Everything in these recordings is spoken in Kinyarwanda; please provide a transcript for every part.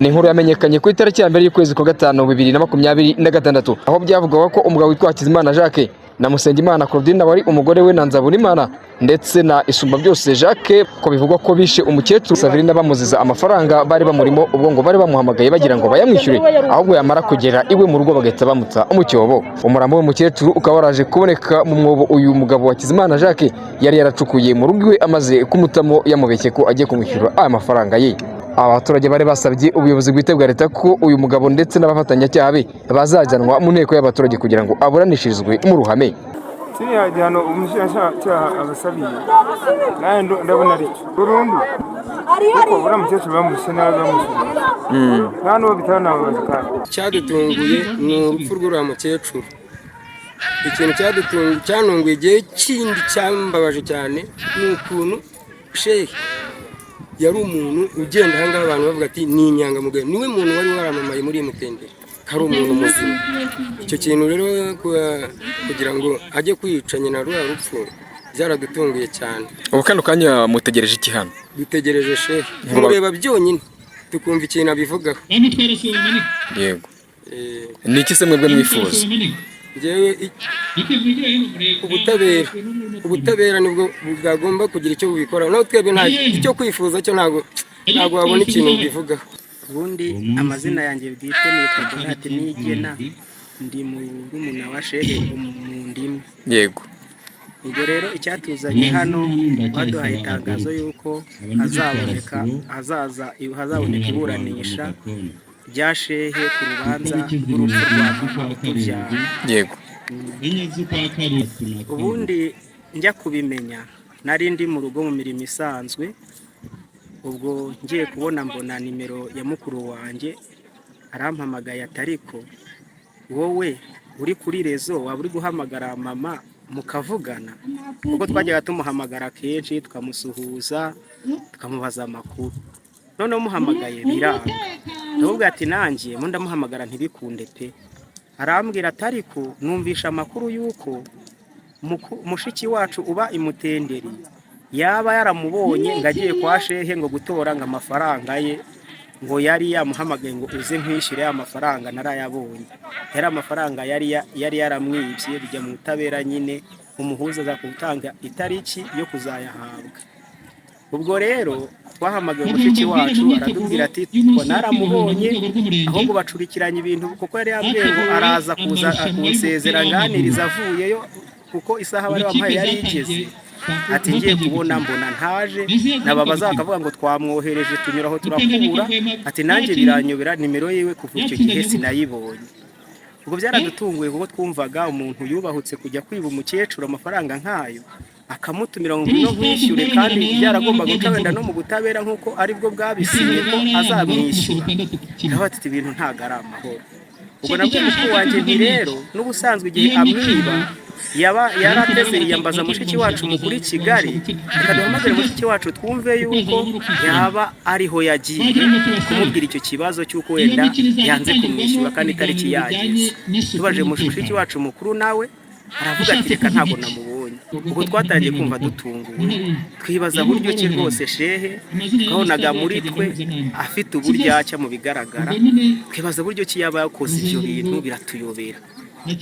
Ni inkuru yamenyekanye ku itariki ya mbere y'ukwezi kwa gatanu 2026 aho byavugwaga ko umugabo witwa Hakizimana Jacques na Musengimana Claudine wari umugore we na Nzaburimana ndetse na Isumba byose Jacques ko bivugwa ko bishe umukecuru Saverina bamuziza amafaranga bari bamurimo ubwo ngo bari bamuhamagaye bagira ngo bayamwishyure ahubwo yamara kugera iwe mu rugo bagahita bamuta umucyobo. Umurambo w'umukecuru ukaba waraje kuboneka mu mwobo uyu mugabo Hakizimana Jacques yari yaracukuye mu rugo iwe amaze kumutamo yamubeshye ko agiye kumwishyura aya mafaranga ye. Abaturage bari basabye ubuyobozi bwite bwa leta ko uyu mugabo ndetse n'abafatanyacyaha be bazajyanwa mu nteko y'abaturage kugira ngo aburanishirizwe mu ruhame. Kiriya gihano umushinjacyaha abasabiye nawe ndabona ari burundu kuko buriya mukecuru bamushe nabi bamushyira nta n'uwo bitanababaza kandi cyadutunguye ni urupfu rw'uriya mukecuru. Ikintu cyantunguye igihe kindi cyambabaje cyane ni ukuntu shehe yari umuntu ugenda ahangaha abantu bavuga ati ni inyangamugayo, niwe muntu wari waramamaye muri Mutenderi hari umuntu muzima. Icyo kintu rero kugira ngo ajye kwica nyina rwa rupfu byaradutunguye cyane. Ubu kano kanya mutegereje iki hano? Dutegereje shehe kumureba byonyine tukumva ikintu abivugaho. Yego. Ni iki se mwebwe mwifuza? Ubutabera nibwo bwagomba kugira icyo bubikora, naho twebwe nta icyo kwifuza cyo ntago wabona ikintu bivugaho. Ubundi amazina yanjye bwite nitwa Donate Nigena, ndi murumuna wa shehe mu ndimu. Yego. Ubwo rero icyatuzanye hano baduhaye itangazo yuko hazaboneka iburanisha rya shehe ku rubanza rw'urupfu rwa mama utubyara. Yego. Ubundi njya kubimenya nari ndi mu rugo mu mirimo isanzwe, ubwo ngiye kubona mbona nimero ya mukuru wanjye arampamagaye atariko wowe uri kuri rezo waba uri guhamagara mama mukavugana, ubwo twajyaga tumuhamagara kenshi tukamusuhuza tukamubaza amakuru. Noneho muhamagaye biranga ndabubwa ati nanjye mu ndamuhamagara ntibikunde pe. Arambwira atariko numvisha amakuru yuko mushiki wacu uba Imutenderi yaba yaramubonye ngo agiye kwa shehe ngo gutora ngo amafaranga ye ngo yari yamuhamagaye ngo uze nkwishyure amafaranga narayabonye. Yari amafaranga yari yaramwibye bijya mu butabera nyine umuhuza za gutanga itariki yo kuzayahabwa. Ubwo rero twahamagaye mushiki wacu aradubwira ati ko naramubonye ahubwo bacurikiranye ibintu kuko yari yabwiye ngo araza kuza kunsezera nganiriza avuyeyo kuko isaha bari bamuhaye yari igeze. Ati ngiye kubona mbona ntaje nababaza bakavuga ngo twamwohereje tunyuraho turakura. Ati nanjye biranyobera nimero yiwe kuva icyo gihe sinayibonye. Ubwo byaradutunguye kuko twumvaga umuntu yubahutse kujya kwiba umukecuru amafaranga nkayo akamutumira ngo no kwishyure kandi byaragomba guca wenda no mu butabera nkuko aribwo bwabisinye ko azamwishyura. Ati ibintu ntago ari amahoro. Ubwo nabwo mukuru wanjye nti rero n'ubusanzwe igihe amwiba yarateze yiyambaza mushiki wacu mukuru i Kigali, akaduhamagara mushiki wacu twumve yuko yaba ariho yagiye kumubwira icyo kibazo cy'uko wenda yanze kumwishyura kandi itariki yageze. Tubaje mushiki wacu mukuru nawe aravuga ati reka ntabwo namubonye. Ubwo twatangiye kumva dutunguwe twibaza buryo ki rwose shehe twabonaga muri twe afite uburyacya mu bigaragara, twibaza buryo ki yaba yakoze ibyo bintu biratuyobera.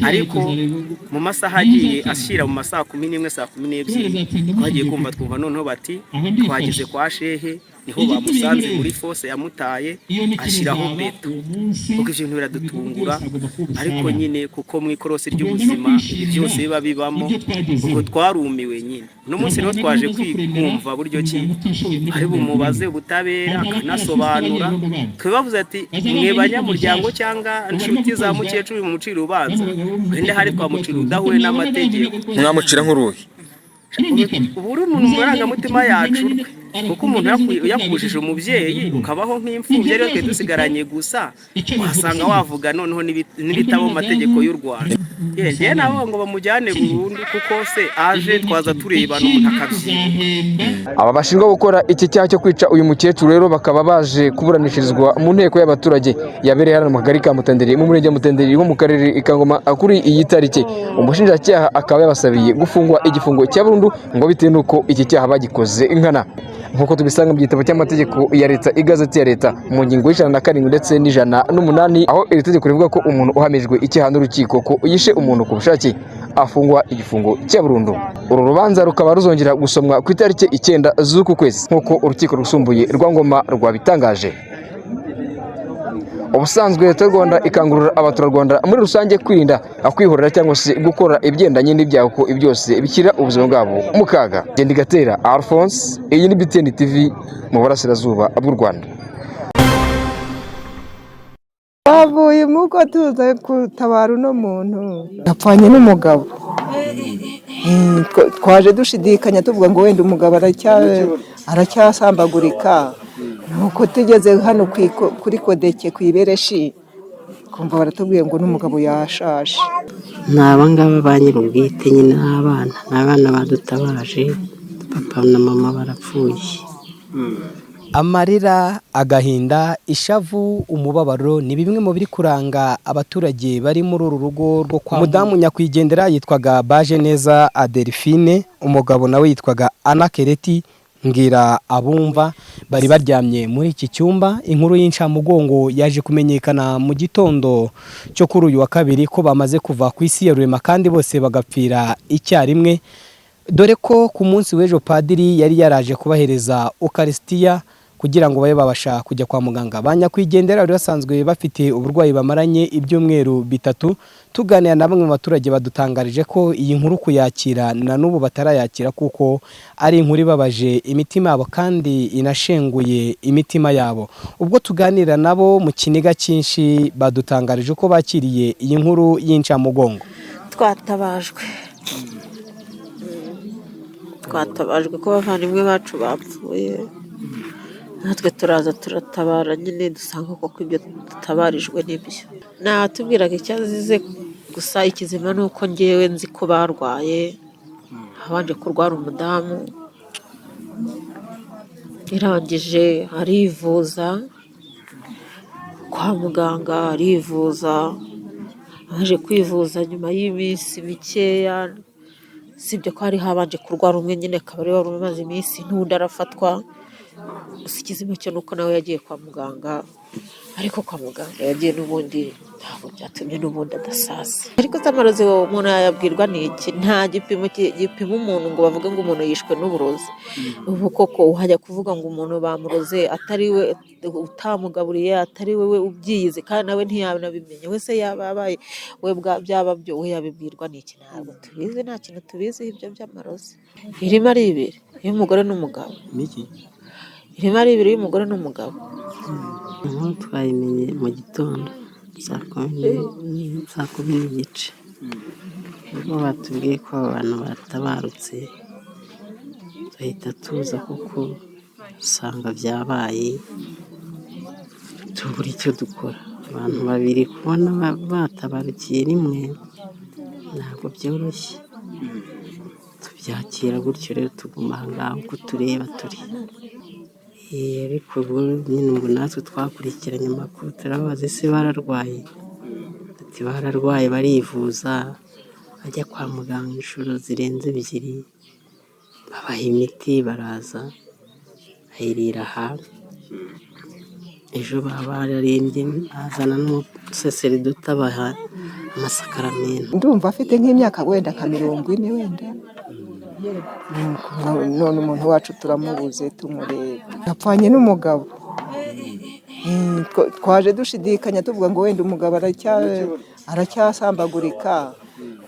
Ariko mu masaha agiye ashyira mu masaha 11 saa 12 twagiye kumva twumva noneho bati twageze kwa shehe niho bamusanze muri fose yamutaye ashyiraho beto. Kuko ibyo bintu biradutungura ariko nyine kuko mu ikorosi ry'ubuzima byose biba bibamo ubwo twarumiwe nyine. No munsi rero twaje kumva buryo ki ari bumubaze ubutabera akanasobanura. Twibavuze ati mwe banyamuryango cyangwa inshuti za mukecuru mu muciro ubanza wenda hari twamucira udahuye n'amategeko mwamucira nk'uruhi. Ubu uri umuntu murangamutima yacu kuko umuntu yakubujije umubyeyi ukabaho nk'imfubyi rero twe dusigaranye gusa wasanga wavuga noneho n'ibitabo mu mategeko y'u Rwanda. Yewe nabo ngo bamujyane burundu kuko se aje twaza tureba n'umuntu akabyiba. Aba bashinzwe gukora iki cyaha cyo kwica uyu mukecuru rero bakaba baje kuburanishirizwa mu nteko y'abaturage yabereye hano mu kagari ka Mutenderi mu murenge wa Mutenderi wo mu karere ka Ngoma kuri iyi tariki. Umushinjacyaha akaba yabasabiye gufungwa igifungo cya burundu ngo bitewe nuko iki cyaha bagikoze inkana. nk'uko tubisanga mu gitabo cy'amategeko ya leta igazeti ya leta mu ngingo y'107 ndetse n'108, aho iri tegeko rivuga ko umuntu uhamijwe icyaha n'urukiko ko yishe umuntu ku bushake afungwa igifungo cya burundu. Uru rubanza rukaba ruzongera gusomwa ku itariki 9 z'uku kwezi nk'uko urukiko rwisumbuye rwa Ngoma rwabitangaje. Ubusanzwe leta y'u Rwanda ikangurira abaturarwanda muri rusange kwirinda kwihorera cyangwa se gukora ibigendanye n'ibyaha ko byose bishyira ubuzima bwabo mu kaga. Gendigatera Alphonse, iyi ni BTN TV mu burasirazuba bw'u Rwanda. Bavuye muko tuza gutabara uno muntu yapfanye n'umugabo. Twaje dushidikanya tuvuga ngo wenda umugabo aracyasambagurika, nuko tugeze hano kuri Kodeke kwibereshi kumva baratubwiye ngo n'umugabo yashaje. N'abangaba ba nyir'ubwite nyine n'abana badutabaje, papa na mama barapfuye. Amarira, agahinda, ishavu, umubabaro ni bimwe mu biri kuranga abaturage bari muri uru rugo rwo kwa mudamu nyakwigendera yitwaga Bajeneza Adelphine, umugabo nawe yitwaga Anna Kereti. Ngira abumva bari baryamye muri iki cyumba. Inkuru y'incamugongo yaje kumenyekana mu gitondo cyo kuri uyu wa kabiri ko bamaze kuva ku isi ya rurema kandi bose bagapfira icyarimwe, dore ko ku munsi w'ejo padiri yari yaraje kubahereza Ukaristiya kugira ngo babe babasha kujya kwa muganga. Banyakwigendera bari basanzwe bafite uburwayi bamaranye ibyumweru 3. Tuganira na bamwe mu baturage badutangarije ko iyi nkuru kuyakira na n'ubu batarayakira kuko ari inkuru ibabaje imitima yabo kandi inashenguye imitima yabo. Ubwo tuganira nabo mu kiniga cyinshi badutangarije ko bakiriye iyi nkuru y'incamugongo. Twatabajwe ko bavandimwe bacu bapfuye, natwe turaza turatabara nyine dusanga koko ibyo dutabarijwe n'ibyo. Natubwiraga icyo azize, gusa ikizima ni uko ngewe nzi ko barwaye, habanje kurwara umudamu, irangije arivuza kwa muganga, arivuza, aje kwivuza nyuma y'iminsi mikeya, sibyo ko hari habanje kurwara umwe nyine akaba ari wari umaze iminsi, n'undi arafatwa. Gusa ikizima cyo nuko nawe yagiye kwa muganga, ariko kwa muganga yagiye n'ubundi ntabwo byatumye n'ubundi adasaza. Ariko amarozi umuntu yayabwirwa n'iki? Nta gipimo gipima umuntu ngo bavuge ngo umuntu yishwe n'uburozi. Ubu koko uhajya kuvuga ngo umuntu bamuroze atari we utamugaburiye, atari we ubyiyize kandi nawe ntiyanabimenye, wese yababaye we byaba byo we yabibwirwa n'iki? Ntabwo tubizi, nta kintu tubizi ibyo by'amarozi. Irimo ari ibiri y'umugore n'umugabo. Niki? Irimo ari ibiri y'umugore n'umugabo. Nk'uko twayimenye mu gitondo saa 10:30, ubwo batubwiye ko abantu batabarutse, tuhita tuza kuko usanga byabaye, tubura icyo dukora. Abantu babiri kubona batabarukiye rimwe ntabwo byoroshye, tubyakira gutyo rero tuguma aha ngaha uko tureba turi. Ariko ubwo nyine ngo natwe twakurikiranye amakuru turabaza ese bararwaye? Ati bararwaye barivuza, bajya kwa muganga inshuro zirenze 2, babaha imiti baraza ayirira hafi. Ejo baba bararembye, bazana n'umusaseridoti abaha amasakaramentu. Ndumva afite nk'imyaka wenda nka 40 wenda. None umuntu wacu turamubuze tumureba, yapfanye n'umugabo. Twaje dushidikanya tuvuga ngo wenda umugabo aracyasambagurika,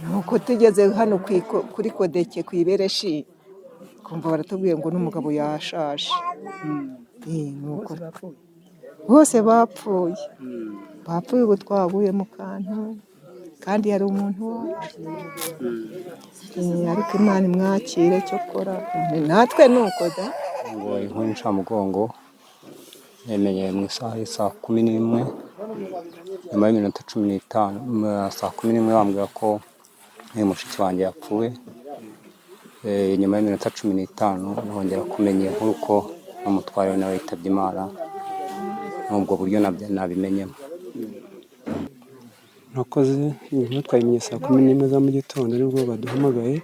nuko tugeze hano kuri Kodeke kwibereshi kumva baratubwiye ngo n'umugabo yashaje. Nuko bose bapfuye ubu twabuye mu kantu kandi yari umuntu wacu. Ariko Imana imwakire cyo kora, natwe nuko da. Ngo inkuru y'incamugongo nemenye mu isaha ya saa 11 nyuma y'iminota 15, saa 11 bambwira ko mushiki wanjye yapfuye. Nyuma y'iminota 15 nongera kumenya inkuru ko n'umutware nawe yitabye Imana. N'ubwo buryo nabimenyemo. Nakoze inkuru twayimenye saa 11 za mu gitondo nibwo baduhamagaye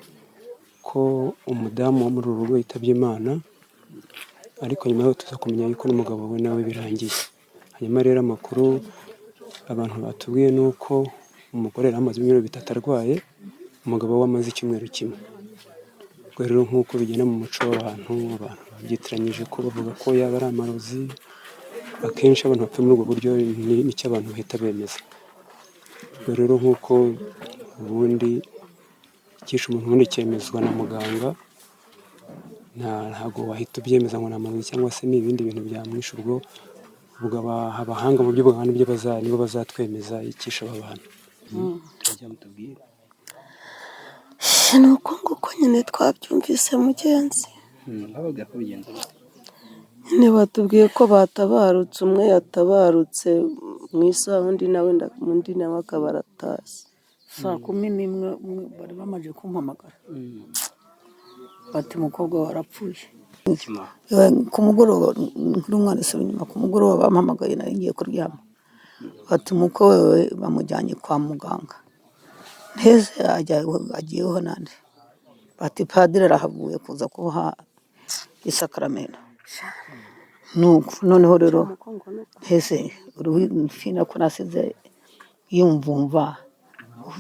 ko umudamu wo muri uru rugo yitabye Imana. ariko nyuma yaho tuza kumenya yuko n'umugabo we nawe birangiye. Hanyuma rero amakuru abantu batubwiye ni uko umugore yari amaze ibyumweru 3 arwaye, umugabo we amaze icyumweru kimwe. Ubwo rero nk'uko bigenda mu muco w'abantu, abantu babyitiranyije ko bavuga ko yaba ari amarozi, akenshi abantu bapfa muri ubwo buryo nicyo abantu bahita bemeza. Ubwo rero nk'uko ubundi ikisha umuntu ubundi cyemezwa na muganga, ntabwo wahita ubyemeza ngo ni amarozi cyangwa se ni ibindi bintu byamwisha. Ubwo abahanga mu by'ubuganga nibo bazatwemeza ikisha aba bantu. Turajya mutubwira ni uko nguko nyine twabyumvise mugenzi. babaga ko bigenza nyine batubwiye ko batabarutse, umwe yatabarutse mu isaha, undi nawe akaba aratashye. 11:00 bari bamaze kumpamagara bati umukobwa warapfuye. Ku mugoroba n'umwana se nyuma ku mugoroba bampamagaye nari ngiye kuryama, bati umukwe wewe bamujyanye kwa muganga. Nteze agiyeho nande, bati padiri arahavuye kuza kuha isakramento. Nuko noneho rero nteze urufina ko nasize yumvumva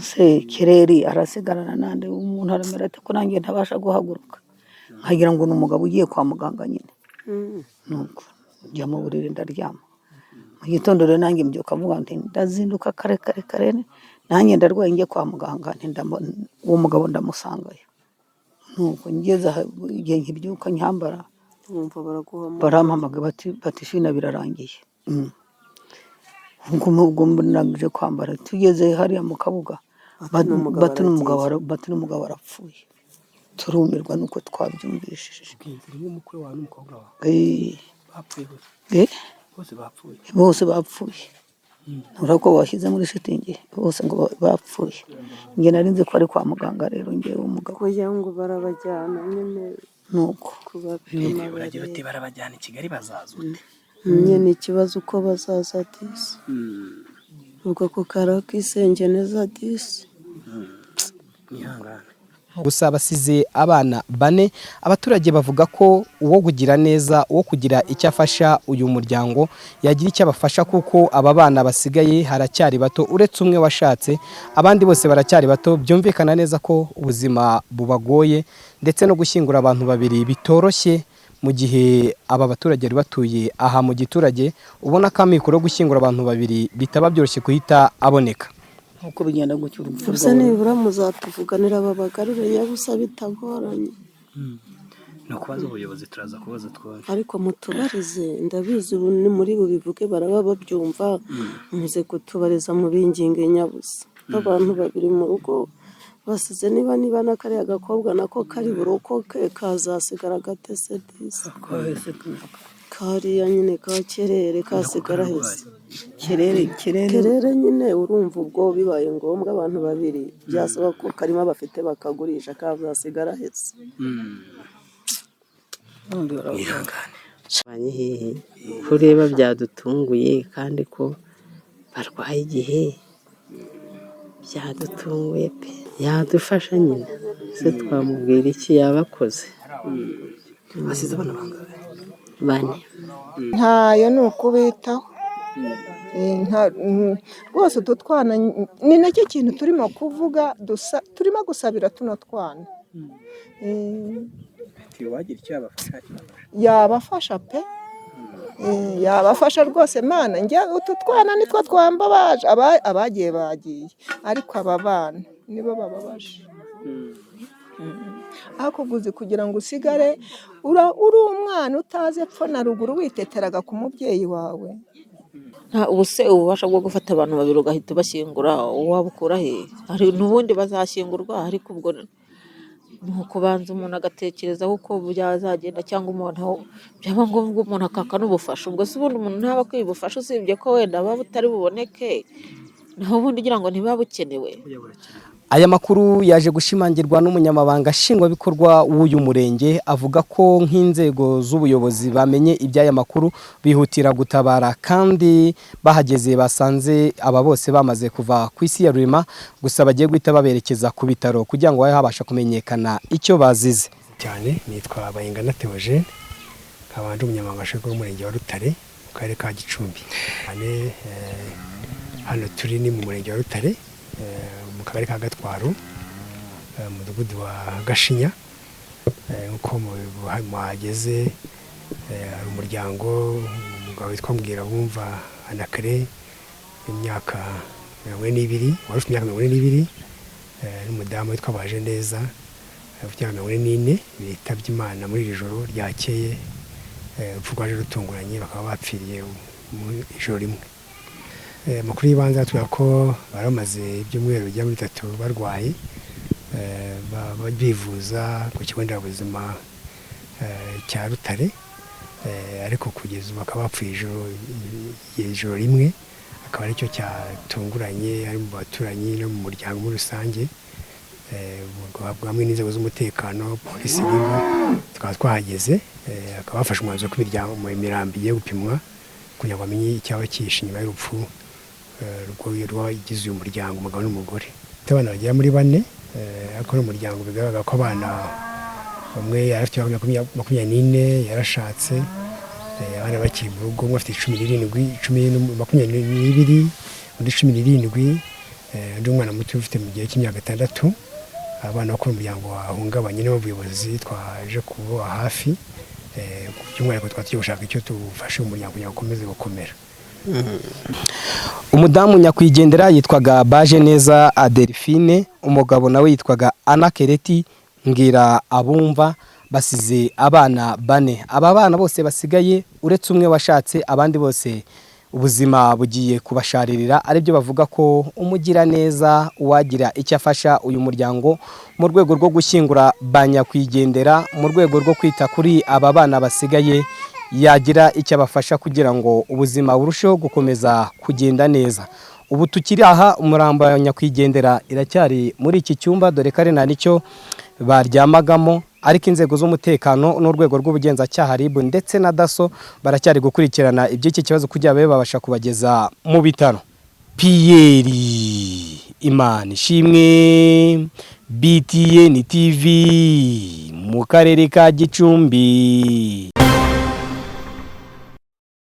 se kereri arasigarana nande, umuntu aramera ati ko nanjye ntabasha guhaguruka, nkagira ngo n'umugabo ugiye kwa muganga nyine. Nuko njya mu buriri ndaryama, mu gitondo rero nanjye mbyuka mvuga nti ndazinduka kare nanjye ndarwaye njye kwa muganga, uwo mugabo ndamusangayo. Nuko ngeze igihe nkibyuka nyambara barampamagaye bati fina birarangiye. Ubwo nangije kwambara, tugeze hariya mu kabuga bati n'umugabo arapfuye. Turumirwa nuko twabyumvishije. Umukwe wawe n'umukobwa wawe bose bapfuye. Urako bashyize muri shitingi bose ngo bapfuye. Nge narinze ko ari kwa muganga, rero ngewe umugabo kugira ngo barabajyana nyine nuko kubapima. Baragira bati barabajyana i Kigali bazaza ute? Nyine ikibazo uko bazaza disi. Ubwo ko karakisenge neza disi. Gusa basize abana 4. Abaturage bavuga ko uwo kugira neza, uwo kugira icyo afasha uyu muryango yagira icyo abafasha, kuko aba bana basigaye haracyari bato, uretse umwe washatse, abandi bose baracyari bato. Byumvikana neza ko ubuzima bubagoye, ndetse no gushyingura abantu 2 bitoroshye, mu gihe aba baturage bari batuye aha mu giturage. Ubona ko amikoro yo gushyingura abantu 2 bitaba byoroshye kuhita aboneka. uko bigenda gutyo. Gusa nibura muzatuvuganira babagarure nyabusa bitagoranye. No kubaza ubuyobozi turaza kubaza twari. Ariko mutubarize, ndabizi ubu ni muri bubivuge baraba babyumva, muze kutubariza mu binginge nyabusa. Abantu 2 mu rugo basize niba nakari agakobwa nako kari buruko ke kazasigara gatese disi. Kariya nyine ka kerere kasigara hese. Kerere nyine urumva ubwo bibaye ngombwa abantu 2 byasaba ko karima bafite bakagurisha kazasigara hese. Banyihehe kureba byadutunguye, kandi ko barwaye igihe byadutunguye pe. Yadufasha nyine se twamubwira iki yabakoze. Basize abana bangahe? 4. Ntayo ni ukubitaho. Rwose utu twana ni nacyo kintu turimo kuvuga, turimo gusabira tuno twana. Wagira icyo Yabafasha pe. Yabafasha rwose Mana. Utu twana nitwo twambabaje, abagiye bagiye, ariko aba bana nibo bababaje. Akuguze kugira ngo usigare uri umwana utaze epfo na ruguru witeteraga ku mubyeyi wawe. Ubuse ububasha bwo gufata abantu 2 ugahita bashyingura wabukura he? Hari n'ubundi bazashyingurwa, ariko ubwo nuko banza umuntu agatekereza uko byazagenda, cyangwa umuntu byaba ngombwa umuntu akaka n'ubufasha. Ubwo se ubundi umuntu ntaba kwibufasha, usibye ko wenda baba butari buboneke, naho ubundi ugira ngo ntibabukenewe. Aya makuru yaje gushimangirwa n'umunyamabanga nshingwabikorwa w'uyu murenge, avuga ko nk'inzego z'ubuyobozi bamenye iby'aya makuru bihutira gutabara, kandi bahageze basanze aba bose bamaze kuva ku isi ya rurema. Gusa bagiye guhita baberekeza ku bitaro kugira ngo babe habasha kumenyekana icyo bazize. cyane. Nitwa Bayingana Theogene, nkaba ndi umunyamabanga nshingwabikorwa w'umurenge wa Rutare mu karere ka Gicumbi. Hano turi ni mu murenge wa Rutare mu kagari ka Gatwaro umudugudu wa Gashinya. Uko muhageze hari umuryango umugabo witwa Mbwirabumva Anakare imyaka 42 wari ufite imyaka 42 n'umudamu witwa Bajeneza ufite imyaka 44 bitabye Imana muri iri joro ryakeye. Urupfu rwaje rutunguranye bakaba bapfiriye mu ijoro rimwe. Amakuru y'ibanze atubwira ko baramaze ibyumweru bijya muri 3 barwaye bivuza ku kigo nderabuzima cya Rutare, ariko kugeza ubu bakaba bapfuye ijoro rimwe, akaba aricyo cyatunguranye ari mu baturanyi no mu muryango muri rusange. Bamwe n'inzego z'umutekano polisi n'ingo tukaba twahageze, akaba bafashe umwanzuro ko imirambi igiye gupimwa kugira ngo bamenye icyaba cyihishe inyuma y'urupfu rw'abagize uyu muryango, umugabo n'umugore. Abana bagera muri 4, ariko n'umuryango bigaragara ko abana bamwe yarafite 24 yarashatse, abana bakiri mu rugo, umwe afite 17, 22, undi 17, undi umwana muto ufite mu gihe cy'imyaka 6. Abana bakora umuryango wahungabanye n'abayobozi twaje kuba hafi, by'umwihariko twatugiye gushaka icyo tufashe umuryango kugira ngo ukomeze gukomera. Umudamu nyakwigendera yitwaga Bajeneza Adelphine, umugabo nawe yitwaga Anakereti Mbwirabumva, basize abana 4. Aba bana bose basigaye uretse umwe washatse, abandi bose ubuzima bugiye kubasharirira, aribyo bavuga ko umugira neza uwagira icyo afasha uyu muryango mu rwego rwo gushyingura banyakwigendera, mu rwego rwo kwita kuri aba bana basigaye, yagira icyo abafasha kugira ngo ubuzima burusheho gukomeza kugenda neza. Ubu tukiri aha, umurambo wa nyakwigendera iracyari muri iki cyumba, dore ko ari nta nicyo baryamagamo, ariko inzego z'umutekano n'urwego rw'ubugenzacyaha RIB ndetse na DASO baracyari gukurikirana iby'iki kibazo kugira babe babasha kubageza mu bitaro. Pierre Imanishimwe, BTN TV mu karere ka Gicumbi.